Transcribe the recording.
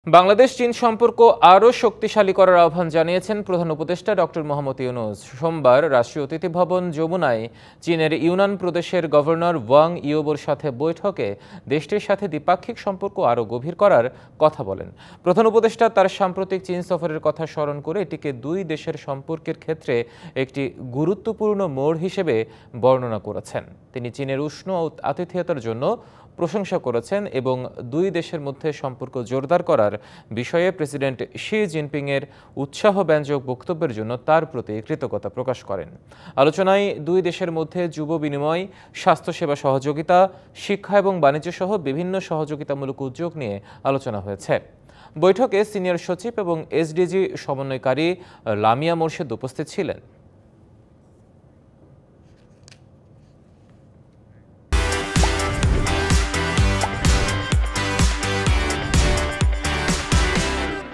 বাংলাদেশ চীন সম্পর্ক আরও শক্তিশালী করার আহ্বান জানিয়েছেন প্রধান উপদেষ্টা ডক্টর মোহাম্মদ ইউনূস। সোমবার রাষ্ট্রীয় অতিথি ভবন যমুনায় চীনের ইউনান প্রদেশের গভর্নর ওয়াং ইয়োবোর সাথে বৈঠকে দেশটির সাথে দ্বিপাক্ষিক সম্পর্ক আরও গভীর করার কথা বলেন। প্রধান উপদেষ্টা তার সাম্প্রতিক চীন সফরের কথা স্মরণ করে এটিকে দুই দেশের সম্পর্কের ক্ষেত্রে একটি গুরুত্বপূর্ণ মোড় হিসেবে বর্ণনা করেছেন। তিনি চীনের উষ্ণ আতিথেয়তার জন্য প্রশংসা করেছেন এবং দুই দেশের মধ্যে সম্পর্ক জোরদার করার বিষয়ে প্রেসিডেন্ট শি জিনপিংয়ের উৎসাহব্যঞ্জক বক্তব্যের জন্য তার প্রতি কৃতজ্ঞতা প্রকাশ করেন। আলোচনায় দুই দেশের মধ্যে যুব বিনিময়, স্বাস্থ্যসেবা সহযোগিতা, শিক্ষা এবং বাণিজ্য সহ বিভিন্ন সহযোগিতামূলক উদ্যোগ নিয়ে আলোচনা হয়েছে। বৈঠকে সিনিয়র সচিব এবং এসডিজি সমন্বয়কারী লামিয়া মোর্শেদ উপস্থিত ছিলেন।